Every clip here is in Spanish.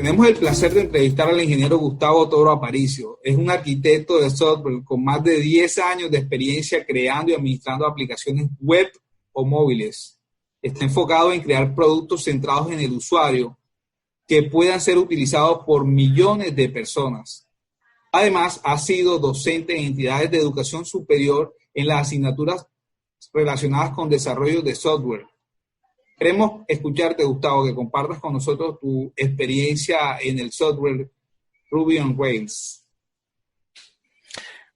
Tenemos el placer de entrevistar al ingeniero Gustavo Toro Aparicio. Es un arquitecto de software con más de 10 años de experiencia creando y administrando aplicaciones web o móviles. Está enfocado en crear productos centrados en el usuario que puedan ser utilizados por millones de personas. Además, ha sido docente en entidades de educación superior en las asignaturas relacionadas con desarrollo de software. Queremos escucharte, Gustavo, que compartas con nosotros tu experiencia en el software Ruby on Rails.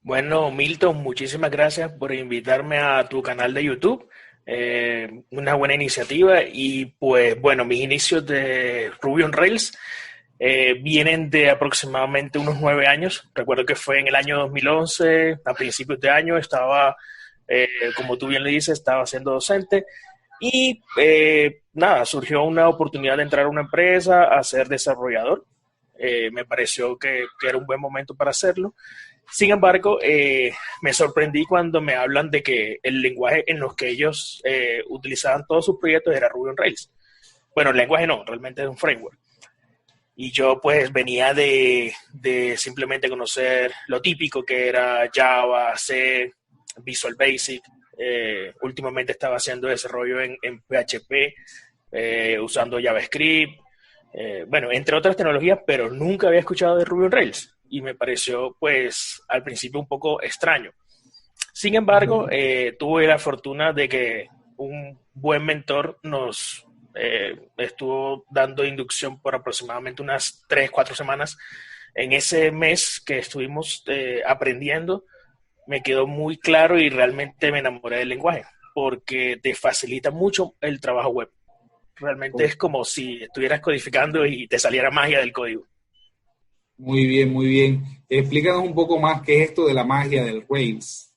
Bueno, Milton, muchísimas gracias por invitarme a tu canal de YouTube. Una buena iniciativa y pues bueno, mis inicios de Ruby on Rails vienen de aproximadamente unos 9 años. Recuerdo que fue en el año 2011, a principios de año, estaba, como tú bien le dices, estaba siendo docente. Y nada, surgió una oportunidad de entrar a una empresa a ser desarrollador. Me pareció que era un buen momento para hacerlo. Sin embargo, me sorprendí cuando me hablan de que el lenguaje en los que ellos utilizaban todos sus proyectos era Ruby on Rails. Bueno, el lenguaje no, realmente es un framework. Y yo pues venía de simplemente conocer lo típico que era Java, C, Visual Basic. Últimamente estaba haciendo desarrollo en PHP, usando JavaScript, bueno, entre otras tecnologías, pero nunca había escuchado de Ruby on Rails y me pareció pues al principio un poco extraño. Sin embargo, tuve la fortuna de que un buen mentor nos estuvo dando inducción por aproximadamente unas 3-4 semanas. En ese mes que estuvimos aprendiendo, me quedó muy claro y realmente me enamoré del lenguaje porque te facilita mucho el trabajo web. Realmente es como si estuvieras codificando y te saliera magia del código. Muy bien, muy bien. Explícanos un poco más qué es esto de la magia del Rails.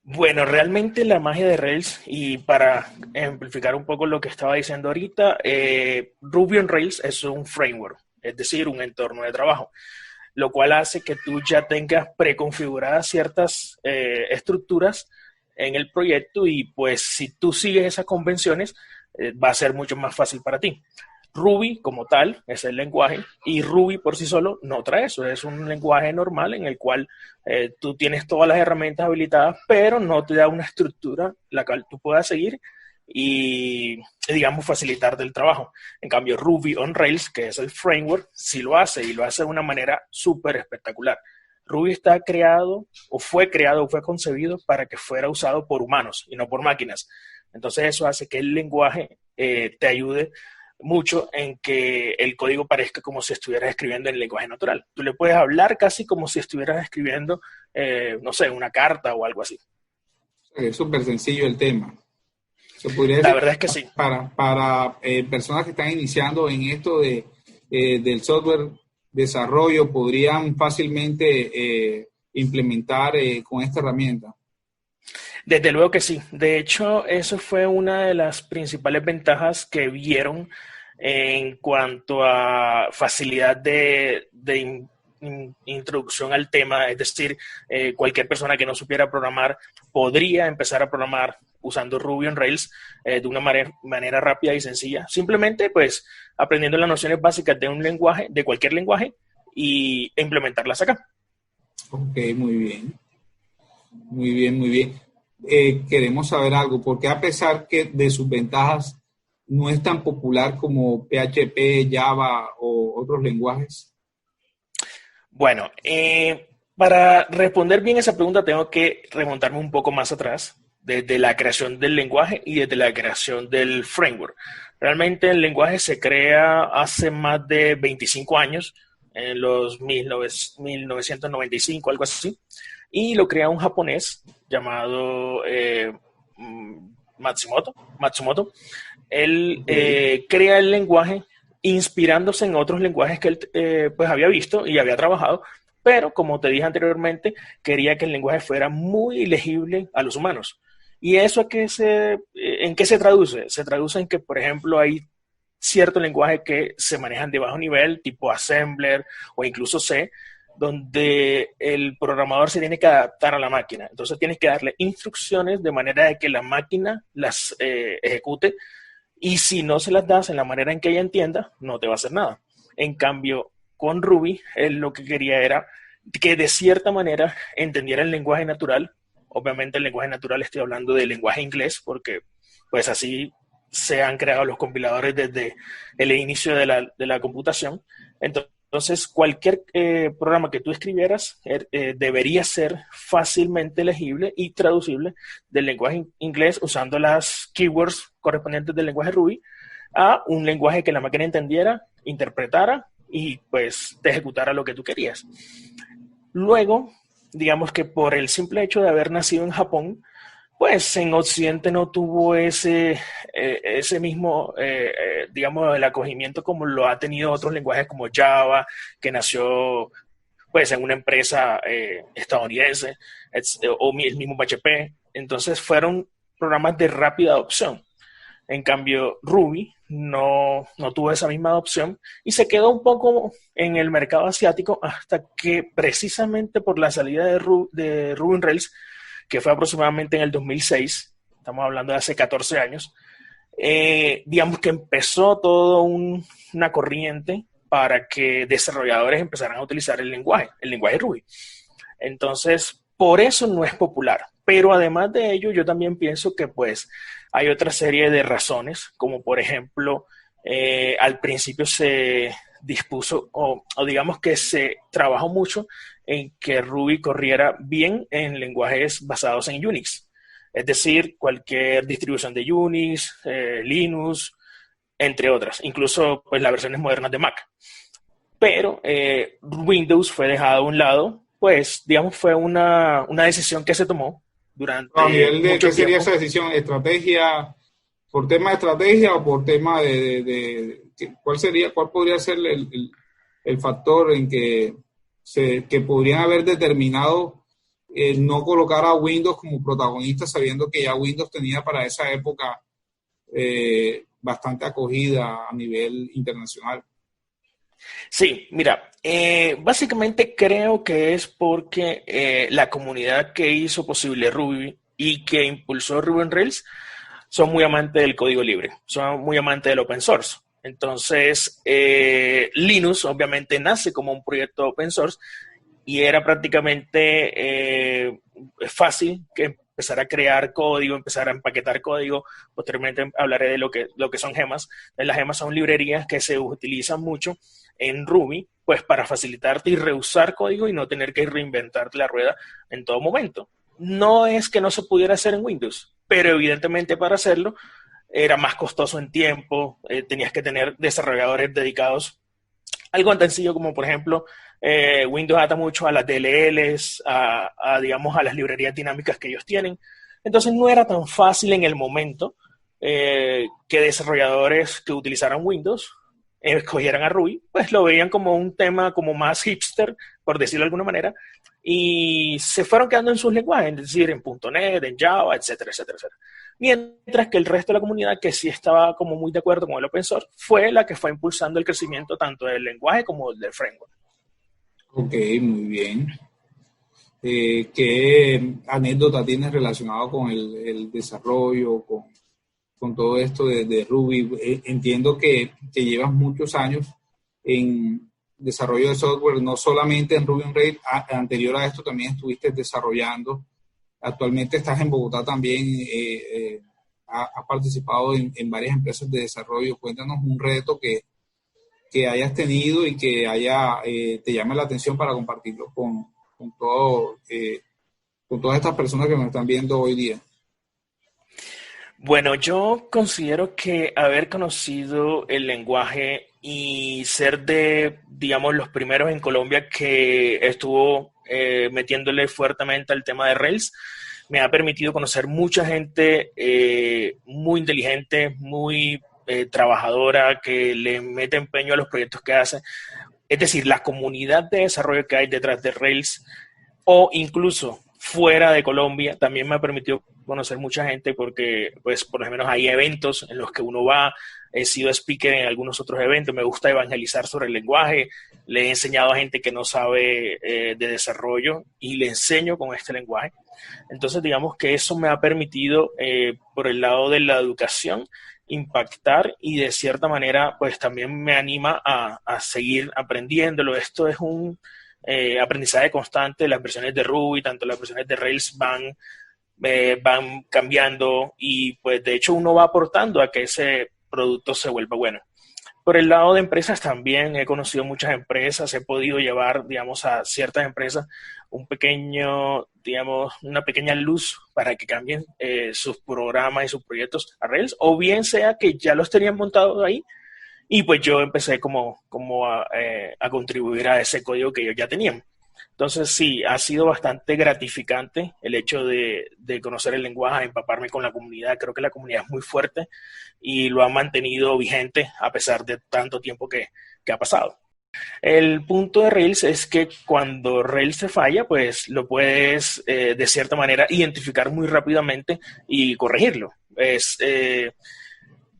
Bueno, realmente la magia de Rails, y para ejemplificar un poco lo que estaba diciendo ahorita, Ruby on Rails es un framework, es decir, un entorno de trabajo, lo cual hace que tú ya tengas preconfiguradas ciertas estructuras en el proyecto y pues si tú sigues esas convenciones va a ser mucho más fácil para ti. Ruby como tal es el lenguaje y Ruby por sí solo no trae eso, es un lenguaje normal en el cual tú tienes todas las herramientas habilitadas pero no te da una estructura la cual tú puedas seguir y, digamos, facilitarte el trabajo. En cambio, Ruby on Rails, que es el framework, sí lo hace y lo hace de una manera súper espectacular. Ruby está creado o fue concebido para que fuera usado por humanos y no por máquinas. Entonces eso hace que el lenguaje te ayude mucho en que el código parezca como si estuvieras escribiendo en lenguaje natural. Tú le puedes hablar casi como si estuvieras escribiendo, no sé, una carta o algo así. Es súper sencillo el tema. Se podría decir, la verdad es que sí. Para personas que están iniciando en esto del software desarrollo, podrían fácilmente implementar con esta herramienta. Desde luego que sí. De hecho, eso fue una de las principales ventajas que vieron en cuanto a facilidad de introducción al tema. Es decir, cualquier persona que no supiera programar podría empezar a programar usando Ruby on Rails de una manera rápida y sencilla. Simplemente, pues, aprendiendo las nociones básicas de un lenguaje, de cualquier lenguaje, y implementarlas acá. Ok, muy bien. Muy bien, muy bien. Queremos saber algo, porque a pesar que de sus ventajas no es tan popular como PHP, Java o otros lenguajes. Bueno, para responder bien esa pregunta tengo que remontarme un poco más atrás, desde la creación del lenguaje y desde la creación del framework. Realmente el lenguaje se crea hace más de 25 años, en los 1995, algo así, y lo crea un japonés llamado Matsumoto. Él crea el lenguaje inspirándose en otros lenguajes que él pues había visto y había trabajado, pero como te dije anteriormente, quería que el lenguaje fuera muy legible a los humanos. ¿Y eso en qué se traduce? Se traduce en que, por ejemplo, hay cierto lenguaje que se manejan de bajo nivel, tipo Assembler o incluso C, donde el programador se tiene que adaptar a la máquina. Entonces tienes que darle instrucciones de manera de que la máquina las ejecute y si no se las das en la manera en que ella entienda, no te va a hacer nada. En cambio, con Ruby, él lo que quería era que de cierta manera entendiera el lenguaje natural. Obviamente el lenguaje natural estoy hablando del lenguaje inglés, porque pues así se han creado los compiladores desde el inicio de la computación. Entonces, cualquier programa que tú escribieras debería ser fácilmente legible y traducible del lenguaje inglés usando las keywords correspondientes del lenguaje Ruby a un lenguaje que la máquina entendiera, interpretara y pues te ejecutara lo que tú querías. Luego, digamos que por el simple hecho de haber nacido en Japón, pues en Occidente no tuvo ese mismo, digamos, el acogimiento como lo ha tenido otros lenguajes como Java, que nació pues en una empresa estadounidense, o el mismo PHP. Entonces fueron programas de rápida adopción. En cambio, Ruby no tuvo esa misma adopción y se quedó un poco en el mercado asiático hasta que precisamente por la salida de Ruby on Rails, que fue aproximadamente en el 2006, estamos hablando de hace 14 años, digamos que empezó toda una corriente para que desarrolladores empezaran a utilizar el lenguaje Ruby. Entonces, por eso no es popular. Pero además de ello, yo también pienso que pues hay otra serie de razones, como por ejemplo, al principio se dispuso, o digamos que se trabajó mucho en que Ruby corriera bien en lenguajes basados en Unix. Es decir, cualquier distribución de Unix, Linux, entre otras, incluso pues las versiones modernas de Mac. Pero Windows fue dejado a un lado, pues digamos fue una decisión que se tomó durante A nivel de mucho qué sería tiempo. esa decisión, estrategia, por tema de estrategia o por tema cuál podría ser el factor en que podrían haber determinado no colocar a Windows como protagonista, sabiendo que ya Windows tenía para esa época bastante acogida a nivel internacional. Sí, mira, básicamente creo que es porque la comunidad que hizo posible Ruby y que impulsó Ruby on Rails son muy amantes del código libre, son muy amantes del open source. Entonces, Linux obviamente nace como un proyecto open source y era prácticamente fácil que empezar a crear código, empezar a empaquetar código. Posteriormente hablaré de lo que son gemas. Las gemas son librerías que se utilizan mucho en Ruby, pues para facilitarte y reusar código y no tener que reinventarte la rueda en todo momento. No es que no se pudiera hacer en Windows, pero evidentemente para hacerlo era más costoso en tiempo, tenías que tener desarrolladores dedicados. Algo tan sencillo como, por ejemplo, Windows ata mucho a las DLLs, digamos, a las librerías dinámicas que ellos tienen. Entonces no era tan fácil en el momento que desarrolladores que utilizaran Windows escogieran a Ruby, pues lo veían como un tema como más hipster, por decirlo de alguna manera, y se fueron quedando en sus lenguajes, es decir, en .NET, en Java, etcétera, etcétera, etcétera. Mientras que el resto de la comunidad, que sí estaba como muy de acuerdo con el open source, fue la que fue impulsando el crecimiento tanto del lenguaje como del framework. Ok, muy bien. ¿Qué anécdota tienes relacionado con el desarrollo, con todo esto de Ruby? Entiendo que llevas muchos años en desarrollo de software, no solamente en Ruby on Rails, anterior a esto también estuviste desarrollando. Actualmente estás en Bogotá también, has participado en varias empresas de desarrollo. Cuéntanos un reto que hayas tenido y que te llame la atención para compartirlo todo, con todas estas personas que nos están viendo hoy día. Bueno, yo considero que haber conocido el lenguaje y ser de, digamos, los primeros en Colombia que estuvo metiéndole fuertemente al tema de Rails, me ha permitido conocer mucha gente muy inteligente, muy trabajadora, que le mete empeño a los proyectos que hace. Es decir, la comunidad de desarrollo que hay detrás de Rails o incluso fuera de Colombia también me ha permitido conocer mucha gente porque pues por lo menos hay eventos en los que uno va, he sido speaker en algunos otros eventos, me gusta evangelizar sobre el lenguaje, le he enseñado a gente que no sabe de desarrollo y le enseño con este lenguaje. Entonces digamos que eso me ha permitido por el lado de la educación impactar y de cierta manera pues también me anima a seguir aprendiéndolo. Esto es un aprendizaje constante. Las versiones de Ruby, tanto las versiones de Rails van cambiando y pues de hecho uno va aportando a que ese producto se vuelva bueno. Por el lado de empresas también he conocido muchas empresas, he podido llevar, digamos, a ciertas empresas un pequeño, digamos, una pequeña luz para que cambien sus programas y sus proyectos a Rails, o bien sea que ya los tenían montados ahí y pues yo empecé como a contribuir a ese código que ellos ya tenían. Entonces sí, ha sido bastante gratificante el hecho de conocer el lenguaje, empaparme con la comunidad. Creo que la comunidad es muy fuerte y lo ha mantenido vigente a pesar de tanto tiempo que ha pasado. El punto de Rails es que cuando Rails te falla, pues lo puedes de cierta manera identificar muy rápidamente y corregirlo.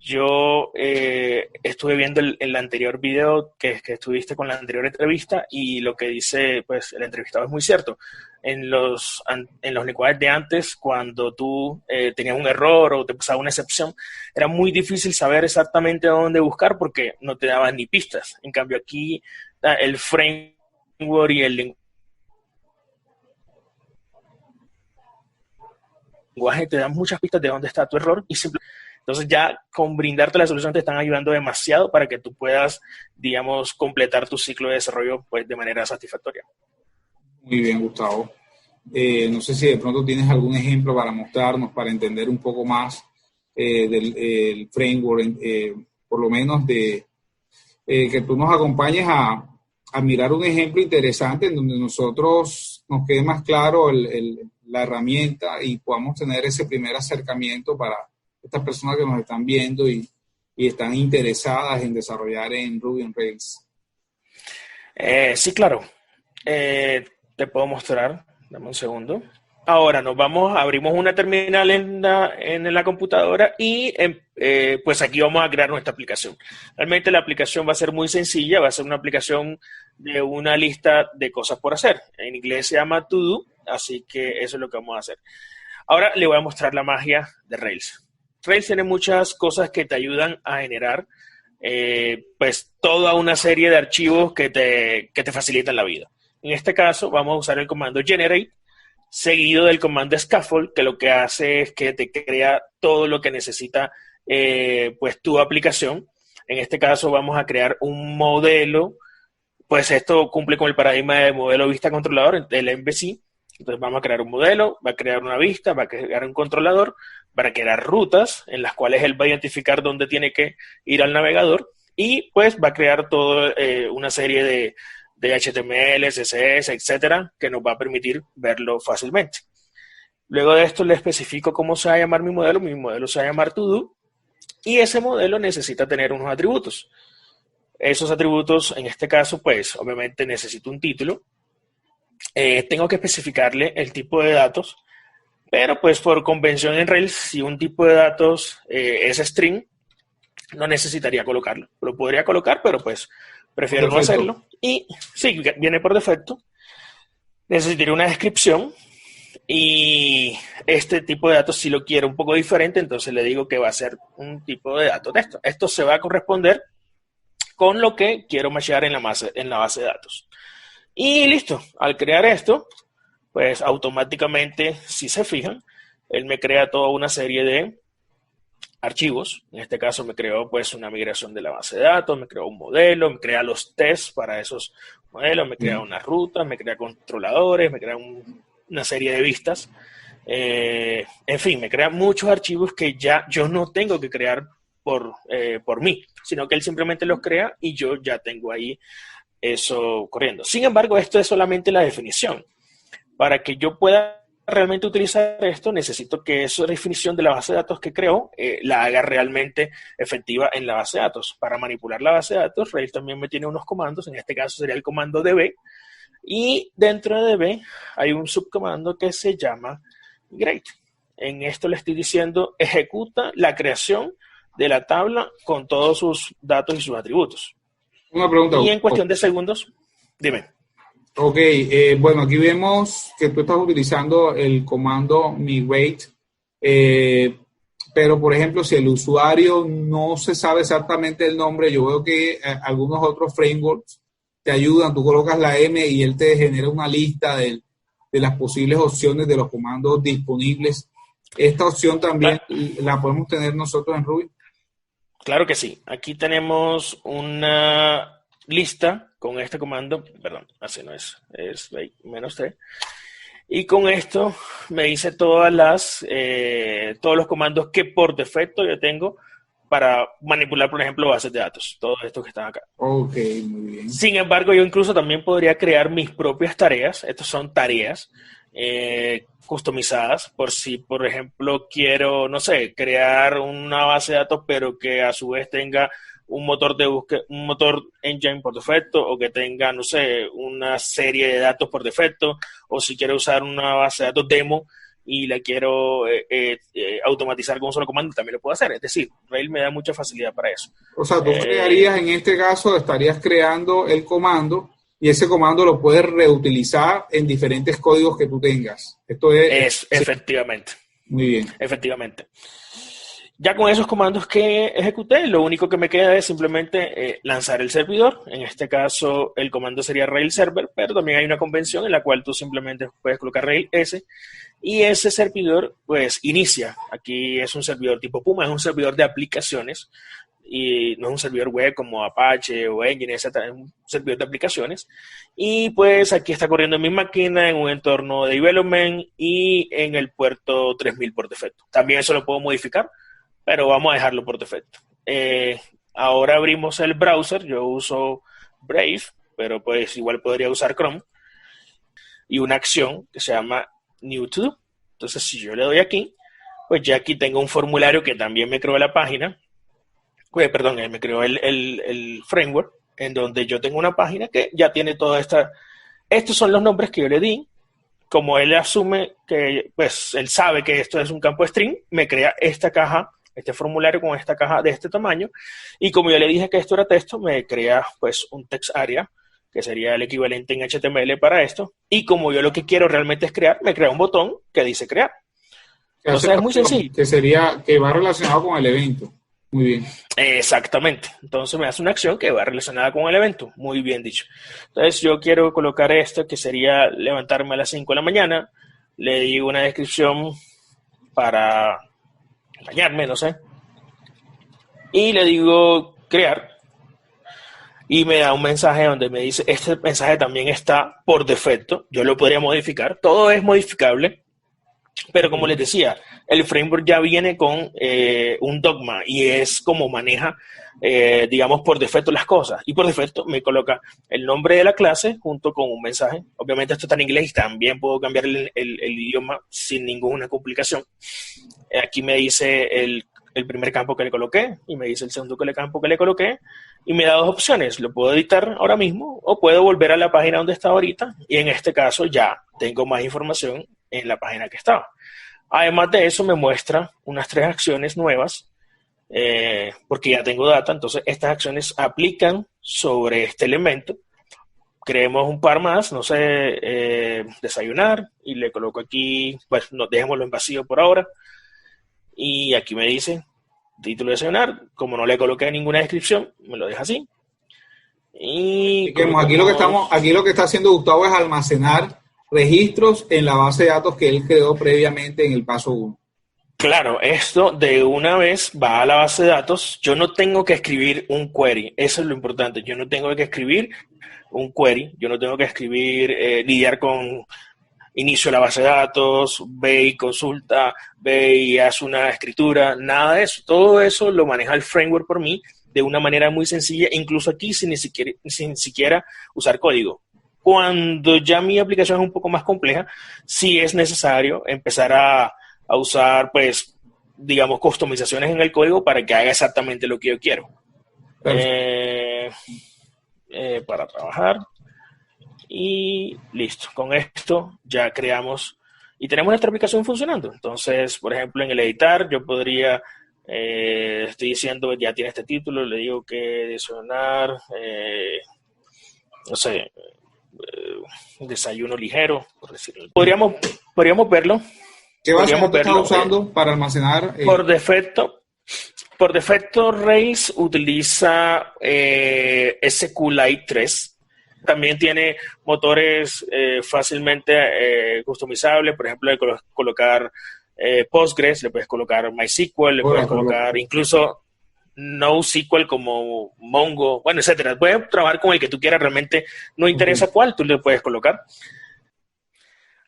Yo estuve viendo el anterior video que estuviste con la anterior entrevista y lo que dice pues el entrevistado es muy cierto. En los lenguajes de antes, cuando tú tenías un error o te pasaba una excepción, era muy difícil saber exactamente dónde buscar porque no te daban ni pistas. En cambio aquí el framework y el lenguaje te dan muchas pistas de dónde está tu error y simplemente entonces ya con brindarte la solución te están ayudando demasiado para que tú puedas, digamos, completar tu ciclo de desarrollo pues, de manera satisfactoria. Muy bien, Gustavo. No sé si de pronto tienes algún ejemplo para mostrarnos, para entender un poco más del framework, por lo menos de que tú nos acompañes a mirar un ejemplo interesante en donde nosotros nos quede más claro la herramienta y podamos tener ese primer acercamiento para estas personas que nos están viendo y están interesadas en desarrollar en Ruby on Rails. Sí, claro. Te puedo mostrar. Dame un segundo. Ahora abrimos una terminal en la computadora y pues aquí vamos a crear nuestra aplicación. Realmente la aplicación va a ser muy sencilla, va a ser una aplicación de una lista de cosas por hacer. En inglés se llama To Do, así que eso es lo que vamos a hacer. Ahora le voy a mostrar la magia de Rails. Rails tiene muchas cosas que te ayudan a generar pues toda una serie de archivos que te facilitan la vida. En este caso vamos a usar el comando generate seguido del comando scaffold, que lo que hace es que te crea todo lo que necesita pues tu aplicación. En este caso vamos a crear un modelo, pues esto cumple con el paradigma de modelo vista controlador, el MVC. Entonces vamos a crear un modelo, va a crear una vista, va a crear un controlador, va a crear rutas en las cuales él va a identificar dónde tiene que ir al navegador y pues va a crear toda una serie de HTML, CSS, etcétera, que nos va a permitir verlo fácilmente. Luego de esto le especifico cómo se va a llamar mi modelo se va a llamar ToDo y ese modelo necesita tener unos atributos. Esos atributos, en este caso, pues obviamente necesito un título. Tengo que especificarle el tipo de datos, pero pues por convención en Rails, si un tipo de datos es string, no necesitaría colocarlo. Lo podría colocar, pero pues prefiero no hacerlo. Y sí, viene por defecto. Necesitaría una descripción y este tipo de datos si lo quiero un poco diferente, entonces le digo que va a ser un tipo de datos texto. Esto se va a corresponder con lo que quiero matchear en la base de datos. Y listo, al crear esto, pues automáticamente, si se fijan, él me crea toda una serie de archivos. En este caso me creó pues una migración de la base de datos, me creó un modelo, me crea los tests para esos modelos, me crea una ruta, me crea controladores, me crea una serie de vistas. En fin, me crea muchos archivos que ya yo no tengo que crear por mí, sino que él simplemente los crea y yo ya tengo ahí eso corriendo. Sin embargo, esto es solamente la definición. Para que yo pueda realmente utilizar esto, necesito que esa definición de la base de datos que creo la haga realmente efectiva en la base de datos. Para manipular la base de datos, Rails también me tiene unos comandos, en este caso sería el comando db, y dentro de db hay un subcomando que se llama great. En esto le estoy diciendo, ejecuta la creación de la tabla con todos sus datos y sus atributos. Una pregunta. Y en cuestión de segundos, dime. Ok, bueno, aquí vemos que tú estás utilizando el comando migrate pero por ejemplo, si el usuario no se sabe exactamente el nombre, yo veo que algunos otros frameworks te ayudan, tú colocas la M y él te genera una lista de las posibles opciones de los comandos disponibles. Esta opción también la podemos tener nosotros en Ruby. Claro que sí. Aquí tenemos una lista con este comando, perdón, así no es -t. Y con esto me dice todos los comandos que por defecto yo tengo para manipular, por ejemplo, bases de datos, todos estos que están acá. Ok, muy bien. Sin embargo, yo incluso también podría crear mis propias tareas. Estas son tareas customizadas por si, por ejemplo, quiero, no sé, crear una base de datos, pero que a su vez tenga un motor de búsqueda, un motor engine por defecto, o que tenga, no sé, una serie de datos por defecto, o si quiero usar una base de datos demo y la quiero automatizar con un solo comando, también lo puedo hacer. Es decir, Rails me da mucha facilidad para eso. O sea, tú crearías, en este caso, estarías creando el comando y ese comando lo puedes reutilizar en diferentes códigos que tú tengas. Esto es efectivamente. Muy bien. Efectivamente. Ya con esos comandos que ejecuté, lo único que me queda es simplemente lanzar el servidor. En este caso, el comando sería Rails Server, pero también hay una convención en la cual tú simplemente puedes colocar Rails S y ese servidor, pues, inicia. Aquí es un servidor tipo Puma, es un servidor de aplicaciones y no es un servidor web como Apache o Engine, etc. Es un servidor de aplicaciones. Y pues aquí está corriendo en mi máquina en un entorno de development y en el puerto 3000 por defecto. También eso lo puedo modificar, pero vamos a dejarlo por defecto. Ahora abrimos el browser, yo uso Brave, pero pues igual podría usar Chrome, y una acción que se llama New To Do. Entonces, si yo le doy aquí, pues ya aquí tengo un formulario que también me creó la página, me creó el framework, en donde yo tengo una página que ya tiene toda esta. Estos son los nombres que yo le di. Como él asume que, pues, él sabe que esto es un campo string, me crea esta caja, este formulario con esta caja de este tamaño, y como yo le dije que esto era texto, me crea, pues, un text area, que sería el equivalente en HTML para esto, y como yo lo que quiero realmente es crear, me crea un botón que dice crear. Entonces es muy sencillo. Que va relacionado con el evento. Muy bien. Exactamente. Entonces me hace una acción que va relacionada con el evento. Muy bien dicho. Entonces yo quiero colocar esto, que sería levantarme a las 5 de la mañana. Le digo una descripción para bañarme, no sé. Y le digo crear. Y me da un mensaje donde me dice, este mensaje también está por defecto. Yo lo podría modificar. Todo es modificable. Pero como les decía, el framework ya viene con un dogma y es como maneja, digamos, por defecto las cosas. Y por defecto me coloca el nombre de la clase junto con un mensaje. Obviamente esto está en inglés y también puedo cambiar el idioma sin ninguna complicación. Aquí me dice el primer campo que le coloqué y me dice el segundo campo que le coloqué y me da dos opciones. Lo puedo editar ahora mismo o puedo volver a la página donde está ahorita y en este caso ya tengo más información en la página que estaba. Además de eso me muestra unas 3 acciones nuevas porque ya tengo data, entonces estas acciones aplican sobre este elemento. Creemos un par más, no sé, desayunar, y le coloco aquí, pues dejémoslo en vacío por ahora, y aquí me dice título de desayunar. Como no le coloqué ninguna descripción, me lo deja así. Y aquí lo que está haciendo Gustavo es almacenar registros en la base de datos que él creó previamente en el paso 1. Claro, esto de una vez va a la base de datos. Yo no tengo que escribir un query, eso es lo importante. Yo no tengo que escribir un query, yo no tengo que escribir, lidiar con inicio de la base de datos, ve y consulta, ve y haz una escritura, nada de eso. Todo eso lo maneja el framework por mí de una manera muy sencilla, incluso aquí sin siquiera usar código. Cuando ya mi aplicación es un poco más compleja, sí es necesario empezar a usar, pues, digamos, customizaciones en el código para que haga exactamente lo que yo quiero. Para trabajar. Y listo. Con esto ya creamos y tenemos nuestra aplicación funcionando. Entonces, por ejemplo, en el editar yo podría, estoy diciendo, ya tiene este título, le digo que desayunar, no sé, desayuno ligero, por decirlo. Podríamos verlo ¿Qué base de podríamos datos estás verlo. usando para almacenar? Por defecto, Rails utiliza SQLite 3. También tiene motores fácilmente customizables. Por ejemplo, le puedes colocar Postgres, le puedes colocar MySQL, le puedes colocar incluso NoSQL como Mongo, bueno, etcétera. Puedes trabajar con el que tú quieras, realmente no interesa cuál, tú le puedes colocar.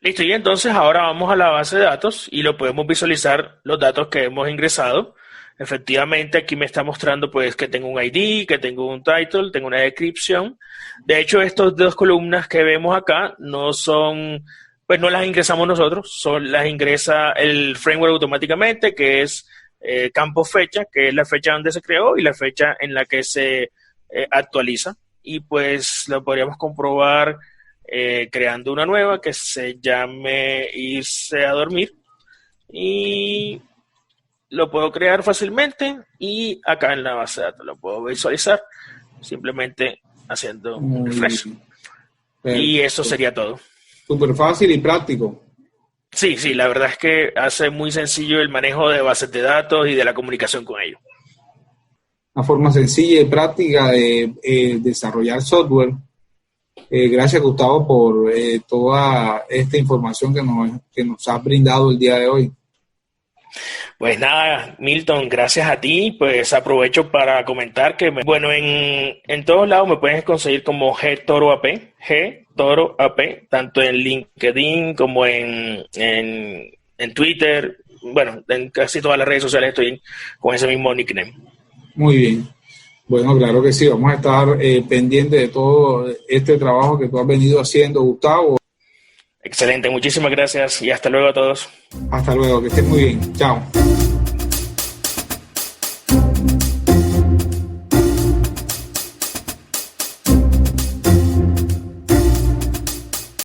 Listo, y entonces ahora vamos a la base de datos y lo podemos visualizar los datos que hemos ingresado. Efectivamente, aquí me está mostrando pues que tengo un ID, que tengo un title, tengo una descripción. De hecho, estas dos columnas que vemos acá no son, pues no las ingresamos nosotros, las ingresa el framework automáticamente, que es campo fecha, que es la fecha donde se creó y la fecha en la que se actualiza. Y pues lo podríamos comprobar creando una nueva que se llame irse a dormir. Y lo puedo crear fácilmente y acá en la base de datos lo puedo visualizar simplemente haciendo un refresh. Y eso sería todo. Súper fácil y práctico. Sí, la verdad es que hace muy sencillo el manejo de bases de datos y de la comunicación con ellos. Una forma sencilla y práctica de desarrollar software. Gracias, Gustavo, por toda esta información que nos has brindado el día de hoy. Pues nada, Milton, gracias a ti. Pues aprovecho para comentar que, en todos lados me puedes conseguir como GToroAP, tanto en LinkedIn como en Twitter. Bueno, en casi todas las redes sociales estoy con ese mismo nickname. Muy bien. Bueno, claro que sí. Vamos a estar pendientes de todo este trabajo que tú has venido haciendo, Gustavo. Excelente, muchísimas gracias y hasta luego a todos. Hasta luego, que estés muy bien. Chao.